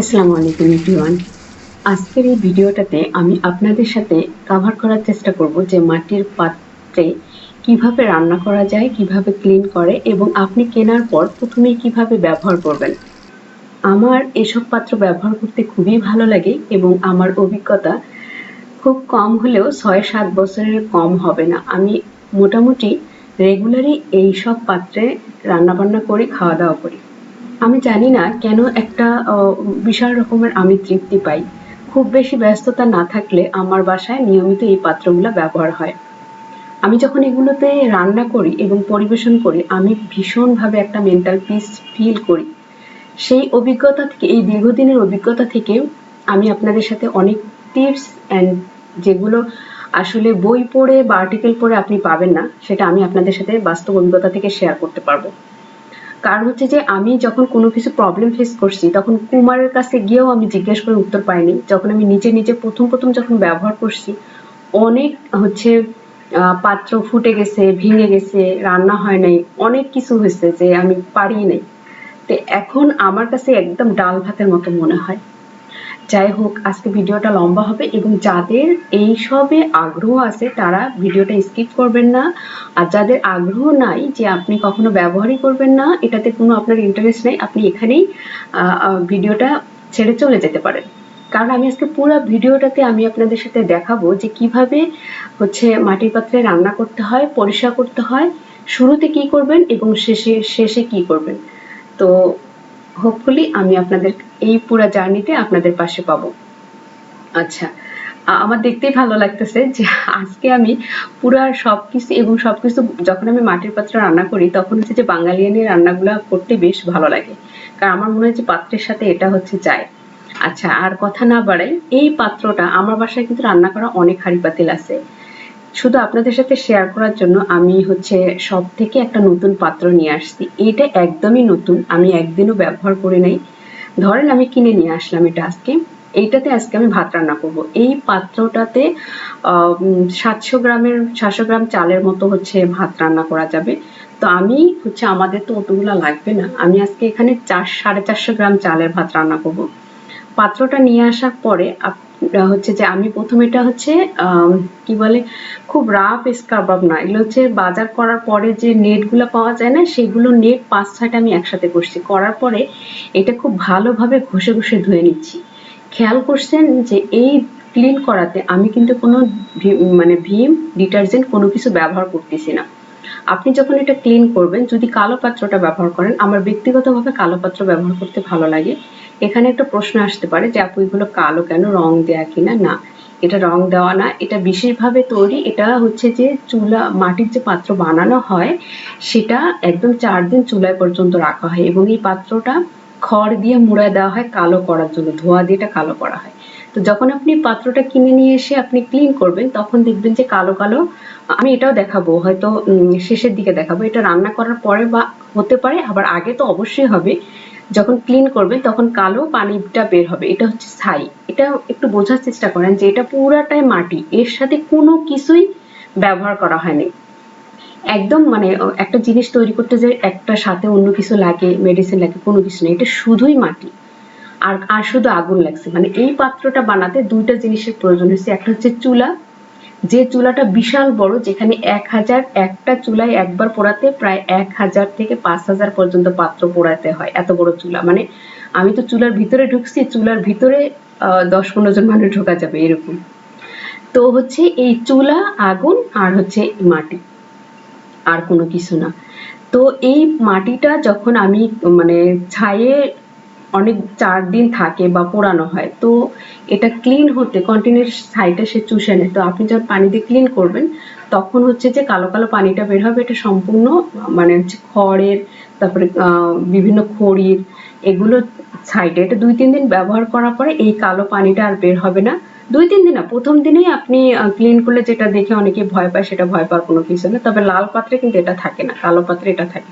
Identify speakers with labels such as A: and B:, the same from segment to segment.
A: আসসালামু আলাইকুম এভরিওয়ান। আজকের এই ভিডিওটাতে আমি আপনাদের সাথে কভার করার চেষ্টা করব যে মাটির পাত্রে কিভাবে রান্না করা যায়, কিভাবে ক্লিন করে এবং আপনি কেনার পর প্রথমেই কিভাবে ব্যবহার করবেন। আমার এসব পাত্র ব্যবহার করতে খুবই ভালো লাগে এবং আমার অভিজ্ঞতা খুব কম হলেও ৬-৭ বছরের কম হবে না। আমি মোটামুটি রেগুলারই এইসব পাত্রে রান্নাবান্না করি, খাওয়া-দাওয়া করি। আমি জানি না কেন একটা বিশাল রকমের আমি তৃপ্তি পাই। খুব বেশি ব্যস্ততা না থাকলে আমার বাসায় নিয়মিত এই পাত্রগুলা ব্যবহার হয়। আমি যখন এগুলোতে রান্না করি এবং পরিবেশন করি, আমি ভীষণভাবে একটা মেন্টাল পিস ফিল করি। সেই অভিজ্ঞতা থেকে, এই দীর্ঘদিনের অভিজ্ঞতা থেকে আমি আপনাদের সাথে অনেক টিপস অ্যান্ড যেগুলো আসলে বই পড়ে বা আর্টিকেল পড়ে আপনি পাবেন না, সেটা আমি আপনাদের সাথে বাস্তব অভিজ্ঞতা থেকে শেয়ার করতে পারবো। কারণ হচ্ছে যে আমি যখন কোনো কিছু প্রবলেম ফেস করছি তখন কুমারের কাছে গিয়েও আমি জিজ্ঞেস করে উত্তর পাইনি। যখন আমি নিজে নিজে প্রথম যখন ব্যবহার করছি অনেক হচ্ছে পাত্র ফুটে গেছে, ভেঙে গেছে, রান্না হয় নাই, অনেক কিছু হয়েছে যে আমি পারি নাই। তো এখন আমার কাছে একদম ডাল ভাতের মতো মনে হয়। যাই হোক, আজকে ভিডিওটা লম্বা হবে এবং যাদের এইসবে আগ্রহ আছে তারা ভিডিওটা স্কিপ করবেন না। আর যাদের আগ্রহ নাই, যে আপনি কখনো ব্যবহারই করবেন না, এটাতে কোনো আপনার ইন্টারেস্ট নেই, আপনি এখানেই ভিডিওটা ছেড়ে চলে যেতে পারেন। কারণ আমি আজকে পুরো ভিডিওটাতে আমি আপনাদের সাথে দেখাবো যে কিভাবে হচ্ছে মাটির পাত্রে রান্না করতে হয়, পরিষ্কার করতে হয়, শুরুতে কি করবেন এবং শেষে কি করবেন। তো হোপফুলি আমি আপনাদের এই পুরা জার্নিতে আপনাদের পাশে পাবো। আচ্ছা, আমার দেখতেই ভালো লাগতেছে যে আজকে আমি পুরা সবকিছু এবং সবকিছু যখন আমি মাটির পাত্রে রান্না করি তখন হচ্ছে যে বাঙালিয়ানি রান্নাগুলা করতে বেশ ভালো লাগে। কারণ আমার মনে হয় যে পাত্রের সাথে এটা হচ্ছে যায়। আচ্ছা, আর কথা না বাড়াই, এই পাত্রটা আমার বাসায় কিন্তু রান্না করা অনেক হাঁড়ি পাতিল আছে। শুধু আপনাদের সাথে শেয়ার করার জন্য আমি হচ্ছে সব থেকে একটা নতুন পাত্র নিয়ে আসছি। এটা একদমই নতুন, আমি একদিনও ব্যবহার করি নাই। ধরেন আমি কিনে নিয়ে আসলাম এটা আজকে। এইটাতে আজকে আমি ভাত রান্না করব। এই পাত্রটাতে 700 গ্রাম চালের মতো হচ্ছে ভাত রান্না করা যাবে। তো আমি হচ্ছে, আমাদের তো অতগুলা লাগবে না, আমি আজকে এখানে 400-450 গ্রাম চালের ভাত রান্না করব। পাত্রটা নিয়ে আসার পরে হচ্ছে যে আমি প্রথমে এটা হচ্ছে কি বলে, খুব রাফ স্কারবাব না, এগুলো হচ্ছে বাজার করার পরে যে নেট গুলো পাওয়া যায় না, সেগুলো নেট 5-6টা আমি একসাথে করছি। করার পরে এটা খুব ভালোভাবে ঘষে ঘষে ধুয়ে নিচ্ছি। খেয়াল করছেন যে এই ক্লিন করাতে আমি কিন্তু কোনো মানে ভীম ডিটারজেন্ট কোনো কিছু ব্যবহার করতেছি না। আপনি যখন এটা ক্লিন করবেন, যদি কালো পাত্রটা ব্যবহার করেন, আমার ব্যক্তিগতভাবে কালো পাত্র ব্যবহার করতে ভালো লাগে। এখানে একটা প্রশ্ন আসতে পারে যে আপু এগুলো কালো কেন, রং দেয়া কিনা? না, এটা রং দেওয়া না, এটা বিশেষভাবে তৈরি। এটা হচ্ছে যে চুলা, মাটির যে পাত্র বানানো হয় সেটা একদম 4 দিন চুলায় পর্যন্ত রাখা হয় এবং এই পাত্রটা খড় দিয়ে মুড়ায় দেওয়া হয় কালো করার জন্য, ধোঁয়া দিয়ে এটা কালো করা হয়। তো যখন আপনি পাত্রটা কিনে নিয়ে এসে আপনি ক্লিন করবেন তখন দেখবেন যে কালো কালো, আমি এটাও দেখাবো হয়তো শেষের দিকে দেখাবো, এটা রান্না করার পরে বা হতে পারে, আবার আগে তো অবশ্যই হবে। যখন ক্লিন করবেন তখন কালো পানিটা বের হবে, এটা হচ্ছে ছাই। এটা একটু বোঝার চেষ্টা করেন যে এটা পুরাটাই মাটি, এর সাথে কোনো কিছুই ব্যবহার করা হয়নি। একদম মানে একটা জিনিস তৈরি করতে যে একটা সাথে অন্য কিছু লাগে, মেডিসিন লাগে, কোনো কিছু নেই, এটা শুধুই মাটি। আর শুধু আগুন লাগছে। মানে এই পাত্রটা বানাতে 2টা জিনিসের প্রয়োজন হয়েছে। একটা হচ্ছে চুলা, যে চুলাটা বিশাল বড়, যেখানে 1000 একটা চুলায় একবার পোড়াতে প্রায় 1000 থেকে 5000 পর্যন্ত পাত্র পোড়াতে হয়, এত বড় চুলা। মানে আমি তো চুলার ভিতরে ঢুকছি, চুলার ভিতরে 10-15 জন মানুষ ঢোকা যাবে এরকম। তো হচ্ছে এই চুলা, আগুন আর হচ্ছে মাটি, আর কোনো কিছু না। তো এই মাটিটা যখন আমি মানে ছায়ে অনেক 4 দিন থাকে বা পোড়ানো হয়, তো এটা ক্লিন হতে কন্টিনিউস ছাইটা সে চুষে নেয়। তো আপনি যখন পানি দিয়ে ক্লিন করবেন তখন হচ্ছে যে কালো কালো পানিটা বের হবে, এটা সম্পূর্ণ মানে হচ্ছে খড়ের, তারপরে বিভিন্ন খড়ির, এগুলো ছাইটা, এটা 2-3 দিন ব্যবহার করার পরে এই কালো পানিটা আর বের হবে না। 2-3 দিন না, প্রথম দিনেই আপনি ক্লিন করলে যেটা দেখে অনেকে ভয় পায়, সেটা ভয় পাওয়ার কোনো কিছু না। তবে লাল পাত্রে কিন্তু এটা থাকে না, কালো পাত্রে এটা থাকে।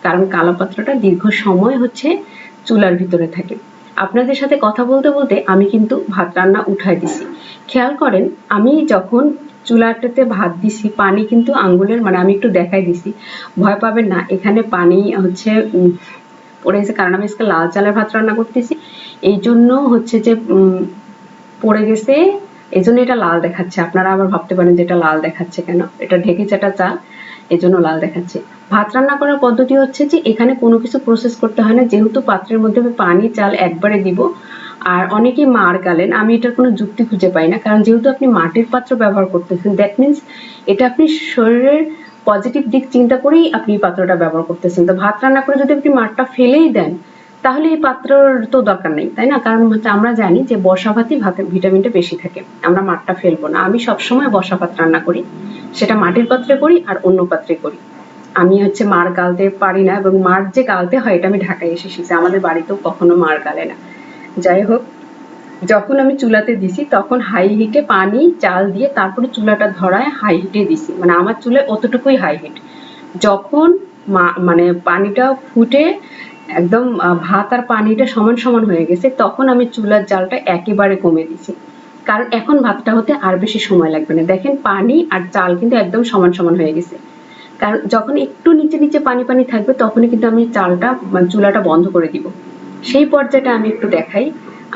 A: কারণ কালো পাত্রটা দীর্ঘ সময় হচ্ছে চুলার ভিতরে থাকে। আপনাদের সাথে কথা বলতে বলতে আমি কিন্তু ভাত রান্না উঠাই দিছি। খেয়াল করেন, আমি যখন চুলাটাতে ভাত দিছি পানি কিন্তু আঙ্গুলের, মানে আমি একটু দেখাই দিছি, ভয় পাবেন না, এখানে পানি হচ্ছে পড়ে গেছে, কারণ আমি আজকে লাল চালের ভাত রান্না করতেছি, এই জন্য হচ্ছে যে পড়ে গেছে, এই জন্য এটা লাল দেখাচ্ছে। আপনারা আবার ভাবতে পারেন যে এটা লাল দেখাচ্ছে কেন, এটা ঢেকে চাটা চাল, এই জন্য লাল দেখাচ্ছে। ভাত রান্না করার পদ্ধতি হচ্ছে যে এখানে কোনো কিছু প্রসেস করতে হয় না, যেহেতু পাত্রের মধ্যে আমি পানি চাল একবারে দিব। আর অনেকেই মাড় গালেন, আমি এটার কোনো যুক্তি খুঁজে পাই না, কারণ যেহেতু আপনি মাটির পাত্র ব্যবহার করতেছেন, দ্যাট মিনস এটা আপনি শরীরের পজিটিভ দিক চিন্তা করেই আপনি এই পাত্রটা ব্যবহার করতেছেন। তো ভাত রান্না করে যদি আপনি মাড়টা ফেলেই দেন, তাহলে এই পাত্রর তো দরকার নেই, তাই না? কারণ হচ্ছে আমরা জানি যে বসা ভাতই ভাতের ভিটামিনটা বেশি থাকে, আমরা মাড়টা ফেলবো না। আমি সবসময় বসা ভাত রান্না করি, সেটা মাটির পাত্রে করি আর অন্য পাত্রে করি। আমি হচ্ছে মাড় গালতে পারি না, এবং মাড় যে গালতে হয় এটা আমি ঢাকায় এসে শিখছি, আমাদের বাড়িতেও কখনো মাড় গালে না। যাই হোক, যখন আমি চুলাতে দিছি তখন হাই হিটে পানি চাল দিয়ে তারপরে চুলাটা ধরায় হাই হিটে দিছি, মানে আমার চুলায় অতটুকুই হাই হিট। যখন মানে পানিটা ফুটে একদম ভাত আর পানিটা সমান সমান হয়ে গেছে, তখন আমি চুলার জালটা একেবারে কমে দিছি, কারণ এখন ভাতটা হতে আর বেশি সময় লাগবে না। দেখেন পানি আর চাল কিন্তু একদম সমান সমান হয়ে গেছে, কারণ যখন একটু নিচে নিচে পানি পানি থাকবে তখনই কিন্তু আমি চালটা চুলাটা বন্ধ করে দিব। সেই পর্যায়টা আমি একটু দেখাই।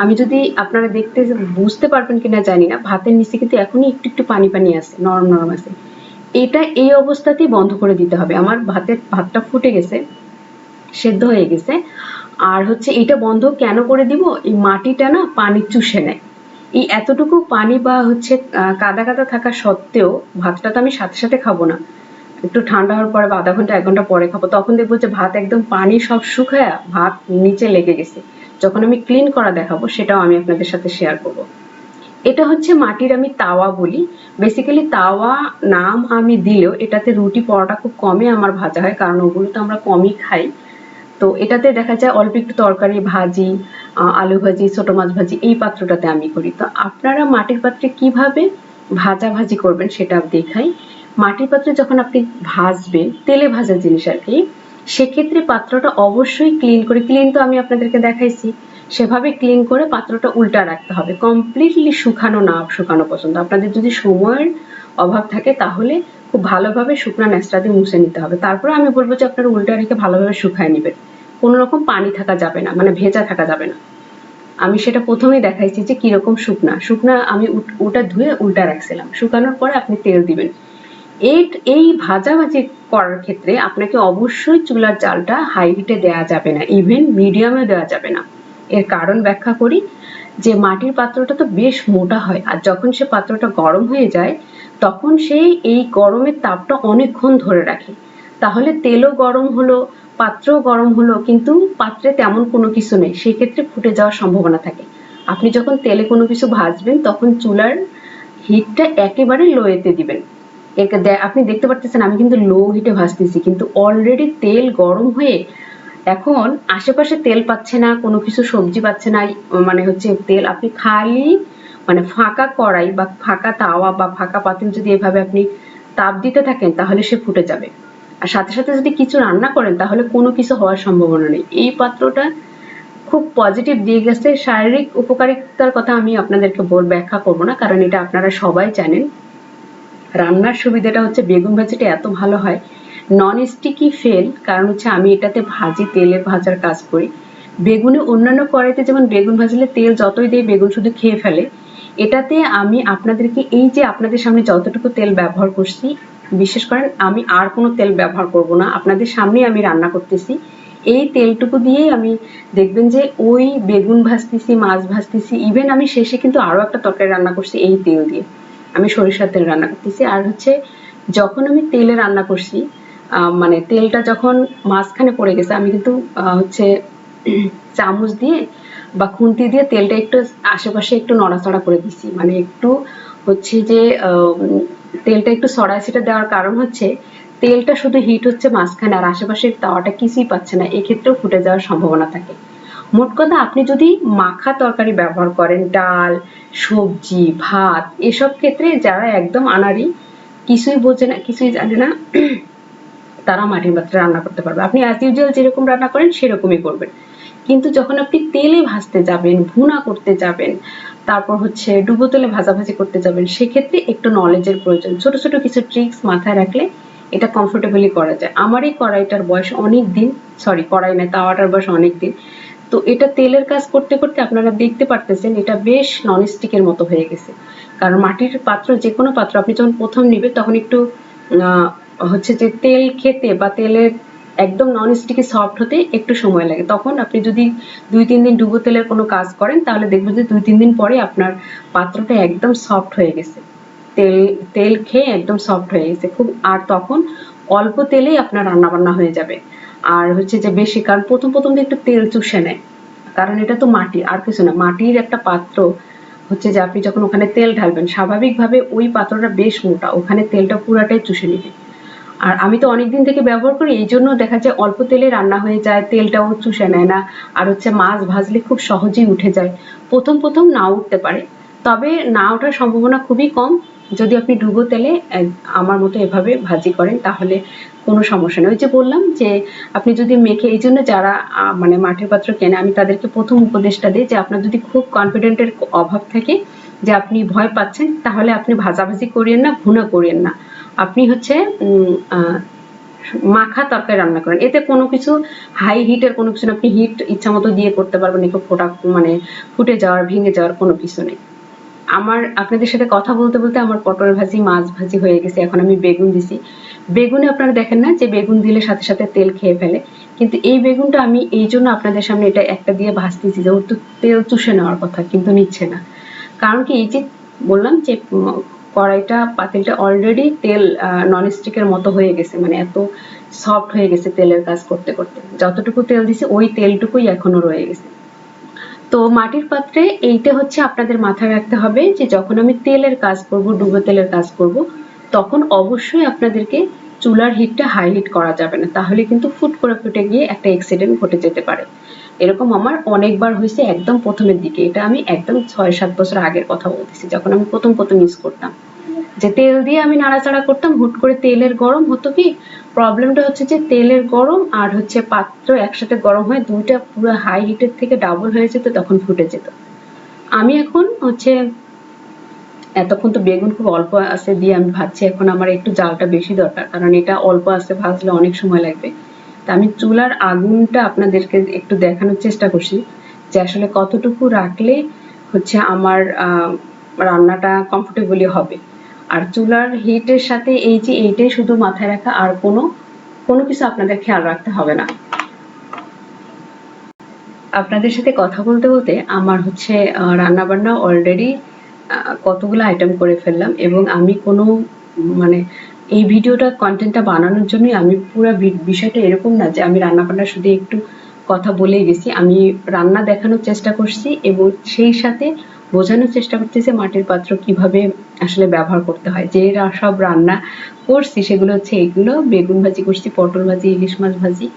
A: আমি যদি আপনারা দেখতে বুঝতে পারবেন কিনা জানি না, ভাতের নিচে কিন্তু এখনই একটু একটু পানি পানি আছে, নরম নরম আছে। এটা এই অবস্থাতেই বন্ধ করে দিতে হবে। আমার ভাতটা ফুটে গেছে, সেদ্ধ হয়ে গেছে। আর হচ্ছে এটা বন্ধ কেন করে দিব, এই মাটিটা না পানি চুষে নেয়। এই এতটুকু পানি বা হচ্ছে কাদা কাদা থাকা সত্ত্বেও ভাতটা তো আমি সাথে সাথে খাবো না, একটু ঠান্ডা হওয়ার পরে বা আধা ঘন্টা 1 ঘন্টা পরে খাবো। তখন দেখবো যে ভাত একদম পানি সব শুকায়া ভাত নিচে লেগে গেছে। যখন আমি ক্লিন করা দেখাবো সেটাও আমি আপনাদের সাথে শেয়ার করব। এটা হচ্ছে মাটির আমি তাওয়া বলি। বেসিক্যালি তাওয়া নাম আমি দিলেও এটাতে রুটি পরোটা খুব কমই আমার ভাজা হয়, কারণ ওগুলো তো আমরা কমই খাই। তো এটাতে দেখা যায় অল্প একটু তরকারি ভাজি, আলু ভাজি, ছোট মাছ ভাজি এই পাত্রটাতে আমি করি। তো আপনারা মাটির পাত্রে কিভাবে ভাজা ভাজি করবেন সেটা দেখাই। মাটির পাত্রে যখন আপনি ভাজবেন, তেলে ভাজা জিনিস আর কি, সেক্ষেত্রে পাত্রটা অবশ্যই ক্লিন করে, ক্লিন তো আমি আপনাদেরকে দেখাইছি, সেভাবে ক্লিন করে পাত্রটা উল্টা রাখতে হবে, কমপ্লিটলি শুকানো না শুকানো পর্যন্ত। আপনাদের যদি সময়ের অভাব থাকে তাহলে খুব ভালোভাবে শুকনা ন্যাকড়া দিয়ে মুছে নিতে হবে। তারপরে আমি বলবো যে আপনারা উল্টা রেখে ভালোভাবে শুকায় নেবেন, কোনো রকম পানি থাকা যাবে না, মানে ভেজা থাকা যাবে না। আমি সেটা প্রথমেই দেখাইছি যে কিরকম শুকনা শুকনা আমি ওটা ধুয়ে উল্টা রাখছিলাম। শুকানোর পরে আপনি তেল দিবেন। এই ভাজাভাজি করার ক্ষেত্রে আপনাকে অবশ্যই চুলার জালটা হাই হিটে দেওয়া যাবে না, ইভেন মিডিয়ামে দেওয়া যাবে না। এর কারণ ব্যাখ্যা করি, যে মাটির পাত্রটা তো বেশ মোটা হয়, আর যখন সে পাত্রটা গরম হয়ে যায় তখন সেই এই গরমের তাপটা অনেকক্ষণ ধরে রাখে। তাহলে তেলও গরম হলো, পাত্রও গরম হলো, কিন্তু পাত্রে তেমন কোনো কিছু নেই, সেক্ষেত্রে ফুটে যাওয়ার সম্ভাবনা থাকে। আপনি যখন তেলে কোনো কিছু ভাজবেন তখন চুলার হিটটা একেবারে লোয়েতে দিবেন। আপনি দেখতে পারতেছেন আমি কিন্তু লো হিটে ভাজতেছি, কিন্তু অলরেডি তেল গরম হয়ে এখন আশেপাশে তেল পাচ্ছে না, কোনো কিছু সবজি পাচ্ছে না, মানে হচ্ছে তেল আপনি খালি মানে ফাঁকা কড়াই বা ফাঁকা তাওয়া বা ফাঁকা পাতিল যদি এভাবে আপনি তাপ দিতে থাকেন তাহলে সে ফুটে যাবে। আর সাথে সাথে যদি কিছু রান্না করেন তাহলে কোনো কিছু হওয়ার সম্ভাবনা নেই। এই পাত্রটা খুব পজিটিভ দিক আছে, শারীরিক উপকারিতার কথা আমি আপনাদেরকে ব্যাখ্যা করবো না, কারণ এটা আপনারা সবাই জানেন। রান্নার সুবিধাটা হচ্ছে বেগুন ভাজিটা এত ভালো হয়, নন স্টিকি ফেল, কারণ হচ্ছে আমি এটাতে ভাজি তেলের ভাজার কাজ করি। বেগুনে অন্যান্য কড়াইতে যেমন বেগুন ভাজলে তেল যতই দেয় বেগুন শুধু খেয়ে ফেলে, এটাতে আমি আপনাদেরকে এই যে আপনাদের সামনে যতটুকু তেল ব্যবহার করছি, বিশেষ করেন আমি আর কোনো তেল ব্যবহার করব না, আপনাদের সামনে আমি রান্না করতেছি এই তেলটুকু দিয়েই। আমি দেখবেন যে ওই বেগুন ভাজতেছি, মাছ ভাজতেছি, ইভেন আমি শেষে কিন্তু আরো একটা তরকারি রান্না করছি এই তেল দিয়ে, আমি সরিষার তেল রান্না করতেছি। আর হচ্ছে যখন আমি তেলে রান্না করছি, মানে তেলটা যখন মাঝখানে পড়ে গেছে, আমি কিন্তু হচ্ছে চামচ দিয়ে বা খুন্তি দিয়ে তেলটা একটু আশেপাশে একটু নড়াচড়া করে দিছি, মানে একটু হচ্ছে যে তেলটা একটু ছড়ায় ছিটা দেওয়ার কারণ হচ্ছে তেলটা শুধু হিট হচ্ছে মাঝখানে আর আশেপাশের তাওয়াটা কিছুই পাচ্ছে না, এক্ষেত্রেও ফুটে যাওয়ার সম্ভাবনা থাকে। মোট কথা, আপনি যদি মাখা তরকারি ব্যবহার করেন, ডাল, সবজি, ভাত, এসব ক্ষেত্রে যারা একদম আনাড়ি, কিছুই বোঝে না, কিছুই জানে না, তারা মাটির পাত্রে রান্না করতে পারবে। আপনি অ্যাজ ইউজুয়াল যেরকম রান্না করেন সেরকমই করবেন। কিন্তু যখন আপনি তেলে ভাজতে যাবেন, ভুনা করতে যাবেন, তারপর হচ্ছে ডুবো তেলে ভাজাভাজি করতে যাবেন, সেক্ষেত্রে একটু নলেজের প্রয়োজন। ছোট ছোট কিছু ট্রিক্স মাথায় রাখলে এটা কমফোর্টেবলি করা যায়। আমার এই কড়াইটার বয়স অনেক দিন, সরি কড়াই না, তাওয়াটার বয়স অনেক দিন। তো এটা তেলের কাজ করতে করতে আপনারা দেখতে পারতেছেন এটা বেশ ননস্টিকের মতো হয়ে গেছে। কারণ মাটির পাত্র, যে কোনো পাত্র আপনি যখন প্রথম নিবেন তখন একটু হচ্ছে যে তেল খেতে বা তেলের একদম ননস্টিকি সফট হতে একটু সময় লাগে। তখন আপনি যদি 2-3 দিন ডুবো তেলের কোনো কাজ করেন তাহলে দেখবেন যে 2-3 দিন পরে আপনার পাত্রটা একদম সফট হয়ে গেছে, তেল তেল খেয়ে একদম সফট হয়ে গেছে খুব। আর তখন অল্প তেলেই আপনার রান্না বান্না হয়ে যাবে। আর হচ্ছে যে বেশি, কারণ প্রথম প্রথম তো একটু তেল চুষে নেয়, কারণ এটা তো মাটি আর কিছু না। মাটির একটা পাত্র হচ্ছে যে আপনি যখন ওখানে তেল ঢালবেন স্বাভাবিকভাবে ওই পাত্রটা বেশ মোটা, ওখানে তেলটা পুরাটাই চুষে নেবে। আর আমি তো অনেকদিন থেকে ব্যবহার করি, এই জন্য দেখা যায় অল্প তেলে রান্না হয়ে যায়, তেলটাও চুষে নেয় না। আর হচ্ছে মাছ ভাজলে খুব সহজেই উঠে যায়। প্রথম প্রথম নাও উঠতে পারে, তবে না ওঠার সম্ভাবনা খুবই কম যদি আপনি ডুবো তেলে আমার মতো এভাবে ভাজি করেন, তাহলে কোনো সমস্যা নেই। ওই যে বললাম যে আপনি যদি মেখে, এই জন্য যারা মানে মাটির পাত্র কেনে আমি তাদেরকে প্রথম উপদেশটা দিই যে আপনার যদি খুব কনফিডেন্টের অভাব থাকে, যে আপনি ভয় পাচ্ছেন, তাহলে আপনি ভাজাভাজি করিয়েন না, ভুনা করিয়েন না, আপনি হচ্ছে মাখা তরকারি রান্না করেন। এতে কোনো কিছু হাই হিটের কোনো কিছু না, আপনি হিট ইচ্ছা মতো দিয়ে করতে পারবেন, একটু ফোটা মানে ফুটে যাওয়ার ভেঙে যাওয়ার কোনো কিছু নেই। আমার আপনাদের সাথে কথা বলতে বলতে আমার পটল ভাজি মাছ ভাজি হয়ে গেছে, এখন আমি বেগুন দিছি। বেগুনে আপনারা দেখেন না যে বেগুন দিলে সাথে সাথে তেল খেয়ে ফেলে, কিন্তু এই বেগুনটা আমি এই জন্য আপনাদের সামনে এটা একটা দিয়ে ভাজতেছি যে ওর তো তেল চুষে নেওয়ার কথা কিন্তু নিচ্ছে না। কারণ কি, এই যে বললাম যে কড়াইটা পাতিলটা অলরেডি তেল ননস্টিকের মতো হয়ে গেছে, মানে এত সফট হয়ে গেছে তেলের কাজ করতে করতে, যতটুকু তেল দিছি ওই তেলটুকুই এখনো রয়ে গেছে। তো মাটির পাত্রে এইটা হচ্ছে আপনাদের মাথায় রাখতে হবে যে যখন আমি তেলের কাজ করব, ডুবো তেলের কাজ করব, তখন অবশ্যই আপনাদেরকে চুলার হিটটা হাই হিট করা যাবে না, তাহলে কিন্তু ফুট করে ফুটে গিয়ে একটা অ্যাক্সিডেন্ট ঘটে যেতে পারে। এরকম আমার অনেকবার হয়েছে একদম প্রথমের দিকে, এটা আমি একদম 6-7 বছর আগের কথা বলতেছি, যখন আমি প্রথম প্রথম ইউজ করতাম, যে তেল দিয়ে আমি নাড়াচাড়া করতাম, হুট করে তেলের গরম হতো কি, প্রবলেমটা হচ্ছে যে তেলের গরম আর হচ্ছে পাত্র একসাথে গরম হয়ে দুইটা পুরো হাই হিটের থেকে ডাবল হয়ে যেত, তখন ফুটে যেত। আমি এখন হচ্ছে এতক্ষণ তো বেগুন খুব অল্প আছে দিয়ে আমি ভাজছি, এখন আমার একটু জালটা বেশি দরকার, কারণ এটা অল্প আছে ভাজলে অনেক সময় লাগবে। তা আমি চুলার আগুনটা আপনাদেরকে একটু দেখানোর চেষ্টা করছি যে আসলে কতটুকু রাখলে হচ্ছে আমার রান্নাটা কমফোর্টেবলি হবে। আর চুলার হিটের সাথে এই যে এইটাই শুধু মাথায় রাখা, আর কোনো কোনো কিছু আপনাদের খেয়াল রাখতে হবে না। আপনাদের সাথে কথা বলতে বলতে আমার হচ্ছে রান্না বান্না অলরেডি কতগুলো আইটেম করে ফেললাম, এবং আমি কোনো মানে এই ভিডিওটা কন্টেন্টটা বানানোর জন্যই আমি পুরো বিষয়টা এরকম না যে আমি রান্না বান্না শুধু একটু কথা বলেই গেছি, আমি রান্না দেখানোর চেষ্টা করছি এবং সেই সাথে বোঝানোর চেষ্টা করতেছি মাটির পাত্র কিভাবে আসলে ব্যবহার করতে হয়। যে সব রান্না করছি সেগুলো হচ্ছে এগুলো, বেগুন ভাজি করছি, পটল ভাজি, ইলিশ মাছ ভাজি,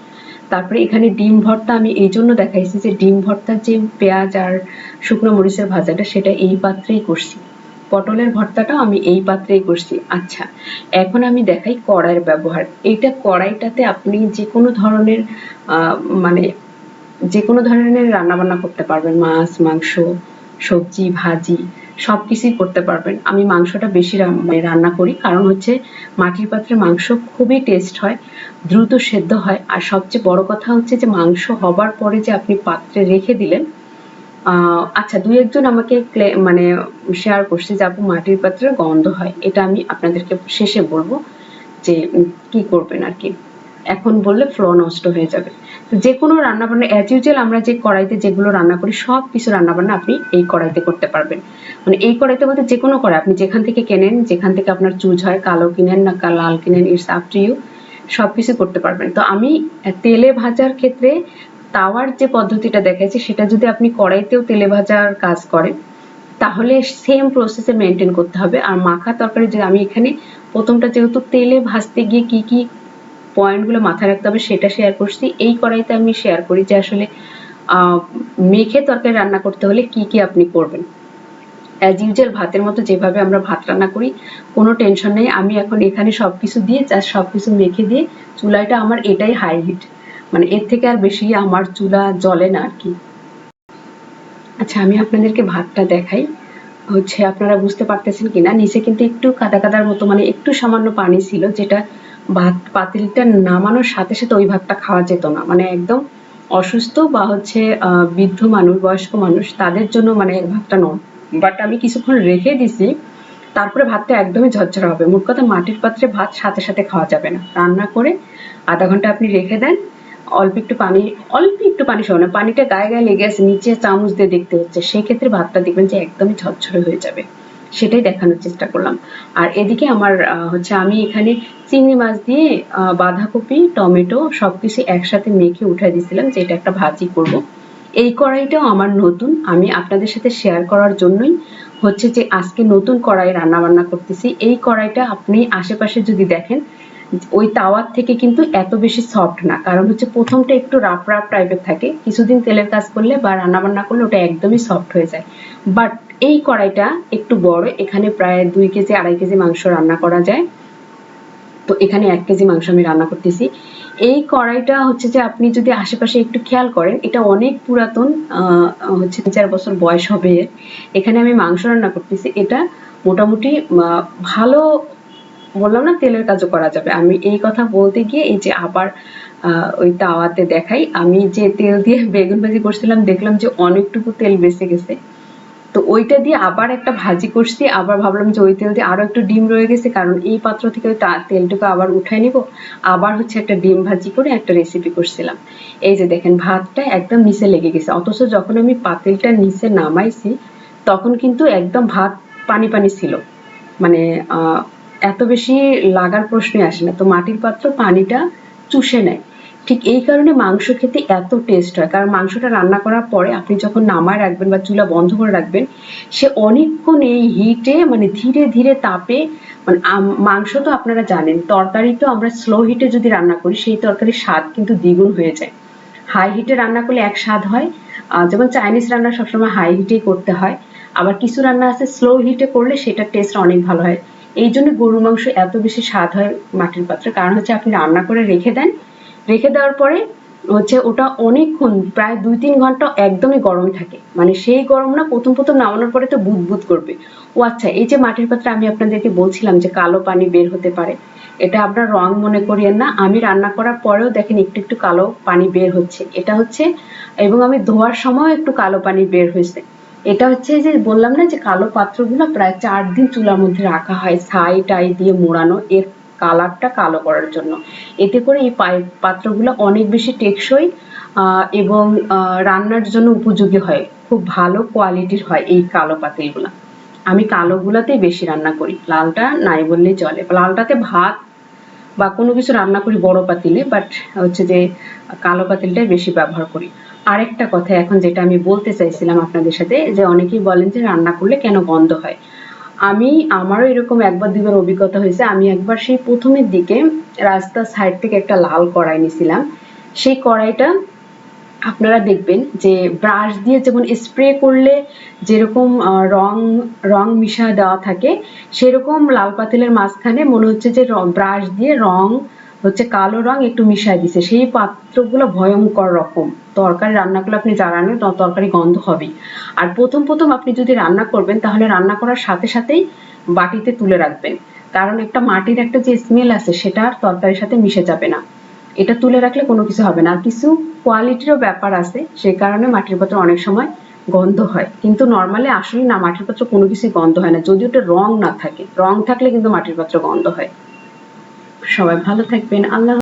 A: তারপরে এখানে ডিম ভর্তা আমি এই জন্য দেখাইছি যে ডিম ভর্তার যে পেঁয়াজ আর শুকনো মরিচের ভাজাটা সেটা এই পাত্রেই করছি, পটলের ভর্তাটাও আমি এই পাত্রেই করছি। আচ্ছা, এখন আমি দেখাই কড়াইয়ের ব্যবহার। এইটা কড়াইটাতে আপনি যে কোনো ধরনের মানে যে কোনো ধরনের রান্না বান্না করতে পারবেন, মাছ মাংস সবজি ভাজি সবকিছুই করতে পারবেন। আমি মাংসটা বেশি রান্না করি, কারণ হচ্ছে মাটির পাত্রে মাংস খুবই টেস্ট হয়, দ্রুত সেদ্ধ হয়, আর সবচেয়ে বড় কথা হচ্ছে যে মাংস হবার পরে যে আপনি পাত্রে রেখে দিলেন। আচ্ছা, দুই একজন আমাকে মানে শেয়ার করছে যে আপু মাটির পাত্রে গন্ধ হয়, এটা আমি আপনাদেরকে শেষে বলবো যে কি করবেন আর কি, এখন বললে ফ্লো নষ্ট হয়ে যাবে। তো যে কোনো রান্নাবান্না অ্যাজ ইউজুয়াল আমরা যে কড়াইতে যেগুলো রান্না করি সব কিছু রান্নাবান্না আপনি এই কড়াইতে করতে পারবেন। মানে এই কড়াইতে বলতে যে কোনো কড়াই আপনি যেখান থেকে কেনেন, যেখান থেকে আপনার চুজ হয়, কালো কিনেন না লাল কিনেন, ইটস আপ টু ইউ, সবকিছু করতে পারবেন। তো আমি তেলে ভাজার ক্ষেত্রে তাওয়ার যে পদ্ধতিটা দেখাচ্ছি সেটা যদি আপনি কড়াইতেও তেলে ভাজার কাজ করেন তাহলে সেম প্রসেসে মেনটেন করতে হবে। আর মাখা তরকারি যে আমি এখানে প্রথমটা যেহেতু তেলে ভাজতে গিয়ে কি কি পয়েন্টগুলো মাথায় রাখতে হবে সেটা শেয়ার করছি, এই কড়াইতে আমি শেয়ার করি যে আসলে মেখে তরকারি রান্না করতে হলে কি কি আপনি করবেন। অ্যাজ ইউজুয়াল ভাতের মতো যেভাবে আমরা ভাত রান্না করি কোনো টেনশন নেই, আমি এখন এখানে সবকিছু দিয়ে জাস্ট সবকিছু মেখে দিয়ে চুলাটা আমার এটাই হাই হিট, মানে এর থেকে আর বেশি আমার চুলা জ্বলে না আর কি। আচ্ছা, আমি আপনাদেরকে ভাতটা দেখাই, হচ্ছে আপনারা বুঝতে পারতেছেন কিনা, নিচে কিন্তু একটু কাদা কাদার মতো মানে একটু সামান্য পানি ছিল, যেটা ভাত পাতিলটা নামানোর সাথে সাথে ওই ভাতটা খাওয়া যেত না, মানে একদম অসুস্থ বা হচ্ছে বৃদ্ধ মানুষ, বয়স্ক মানুষ, তাদের জন্য মানে ভাতটা নয়। বাট আমি কিছুক্ষণ রেখে দিছি, তারপরে ভাতটা একদমই ঝরঝরা হবে। মোট কথা মাটির পাত্রে ভাত সাথে সাথে খাওয়া যাবে না। রান্না করে ০.৫ ঘন্টা আপনি রেখে দেন, অল্প একটু পানি সহ না, পানিটা গায়ে গায়ে লেগে আছে, নিচে চামচ দিয়ে দেখতে হচ্ছে, সেক্ষেত্রে ভাতটা দেখবেন যে একদমই ঝরঝরে হয়ে যাবে। সেটাই দেখানোর চেষ্টা করলাম। আর এদিকে আমার হচ্ছে আমি এখানে চিংড়ি মাছ দিয়ে বাঁধাকপি, টমেটো সবকিছু একসাথে মেখে উঠাই দিয়েছিলাম যে এটা একটা ভাজি করব। এই কড়াইটাও আমার নতুন, আমি আপনাদের সাথে শেয়ার করার জন্যই হচ্ছে যে আজকে নতুন কড়াই রান্না বান্না করতেছি। এই কড়াইটা আপনি আশেপাশে যদি দেখেন, ওই তাওয়ার থেকে কিন্তু এত বেশি সফট না, কারণ হচ্ছে প্রথমটা একটু রাফ রাফ টাইপের থাকে, কিছুদিন তেলের কাজ করলে বা রান্না বান্না করলে ওটা একদমই সফট হয়ে যায়। বাট এই কড়াইটা একটু বড়, এখানে প্রায় 2 কেজি 2.5 কেজি মাংস রান্না করা যায়। তো এখানে 1 কেজি মাংস আমি রান্না করতেছি। এই কড়াইটা হচ্ছে যে আপনি যদি আশেপাশে একটু খেয়াল করেন, এটা অনেক পুরাতন, হচ্ছে 3-4 বছর বয়স হবে এর। এখানে আমি মাংস রান্না করতেছি। এটা মোটামুটি ভালো, বললাম না তেলের কাজও করা যাবে। আমি এই কথা বলতে গিয়ে এই যে আবার ওই তাওয়াতে দেখাই, আমি যে তেল দিয়ে বেগুন ভাজি করছিলাম দেখলাম যে অনেকটুকু তেল বেঁচে গেছে। তো ওইটা দিয়ে আবার একটা ভাজি করছি, আবার ভাবলাম যে ওই তেল দিয়ে আরো একটু ডিম রয়ে গেছে, কারণ এই পাত্র থেকে ওই তেলটুকু আবার উঠায় নিব, আবার হচ্ছে একটা ডিম ভাজি করে একটা রেসিপি করছিলাম। এই যে দেখেন ভাতটা একদম নিচে লেগে গেছে, অথচ যখন আমি পাতিলটা নিচে নামাইছি তখন কিন্তু একদম ভাত পানি পানি ছিল, মানে এত বেশি লাগার প্রশ্নই আসে না। তো মাটির পাত্র পানিটা চুষে নেয়। ঠিক এই কারণে মাংস খেতে এত টেস্ট হয়, কারণ মাংসটা রান্না করার পরে আপনি যখন নামায় রাখবেন বা চুলা বন্ধ করে রাখবেন, সে অনেকক্ষণ এই হিটে মানে ধীরে ধীরে তাপে, মানে মাংস তো আপনারা জানেন, তরকারি তো আমরা স্লো হিটে যদি রান্না করি সেই তরকারির স্বাদ কিন্তু দ্বিগুণ হয়ে যায়। হাই হিটে রান্না করলে এক স্বাদ হয়, যেমন চাইনিজ রান্না সবসময় হাই হিটেই করতে হয়, আবার কিছু রান্না আছে স্লো হিটে করলে সেটার টেস্ট অনেক ভালো হয়। এই জন্য গরুর মাংস এত বেশি স্বাদ হয় মাটির পাত্রে, কারণ হচ্ছে আপনি রান্না করে রেখে দেন, রেখে দেওয়ার পরে হচ্ছে ওটা অনেকক্ষণ প্রায় 2-3 ঘন্টা একদমই গরম থাকে, মানে সেই গরম না, প্রথম প্রথম নামানোর পরে তো বুদবুদ করবে। ও আচ্ছা, এই যে মাটির পাত্রে আমি আপনাদেরকে বলছিলাম যে কালো পানি বের হতে পারে, এটা আপনার রং মনে করিয়েন না, আমি রান্না করার পরেও দেখেন একটু একটু কালো পানি বের হচ্ছে, এটা হচ্ছে, এবং আমি ধোয়ার সময় একটু কালো পানি বের হয়েছে। এটা হচ্ছে যে বললাম না যে কালো পাত্রগুলো প্রায় 4 দিন চুলার মধ্যে রাখা হয় ছাই টাই দিয়ে মোড়ানো, এর কালারটা কালো করার জন্য। এতে করে এই পাত্রগুলো অনেক বেশি টেকসই এবং রান্নার জন্য উপযোগী হয়, খুব ভালো কোয়ালিটির হয় এই কালো পাতিলগুলা। আমি কালোগুলাতেই বেশি রান্না করি, লালটা নাই বললেই চলে। লালটাতে ভাত বা কোনো কিছু রান্না করি বড় পাতিলে, বাট হচ্ছে যে কালো পাতিলটাই বেশি ব্যবহার করি। আরেকটা কথা এখন যেটা আমি বলতে চাইছিলাম আপনাদের সাথে, যে অনেকেই বলেন যে রান্না করলে কেন গন্ধ হয়। আমারও এরকম 1-2 বার অভিজ্ঞতা হয়েছে। আমি একবার সেই প্রথমের দিকে রাস্তার সাইড থেকে একটা লাল কড়াই নিয়েছিলাম। সেই কড়াইটা আপনারা দেখবেন যে ব্রাশ দিয়ে যেমন স্প্রে করলে যেরকম রং রং মিশিয়ে দেওয়া থাকে, সেরকম লাল পাতিলের মাঝখানে মনে হচ্ছে যে ব্রাশ দিয়ে রং হচ্ছে কালো রং একটু মিশাই দিছে। সেই পাত্রগুলো ভয়ঙ্কর রকম, তরকারি রান্না করলে আপনি জানেন তরকারি গন্ধ হবে। আর প্রথম প্রথম আপনি যদি রান্না করবেন তাহলে রান্না করার সাথে সাথেই বাটিতে তুলে রাখবেন, কারণ একটা মাটির একটা যে স্মেল আছে সেটা আর তরকারির সাথে মিশে যাবে না। এটা তুলে রাখলে কোনো কিছু হবে না। আর কিছু কোয়ালিটিরও ব্যাপার আছে, সে কারণে মাটির পাত্র অনেক সময় গন্ধ হয়, কিন্তু নর্মালি আসলে না, মাটির পাত্র কোনো কিছুই গন্ধ হয় না, যদি ওটা রং না থাকে। রং থাকলে কিন্তু মাটির পাত্র গন্ধ হয়। সবাই ভালো থাকবেন, আল্লাহ।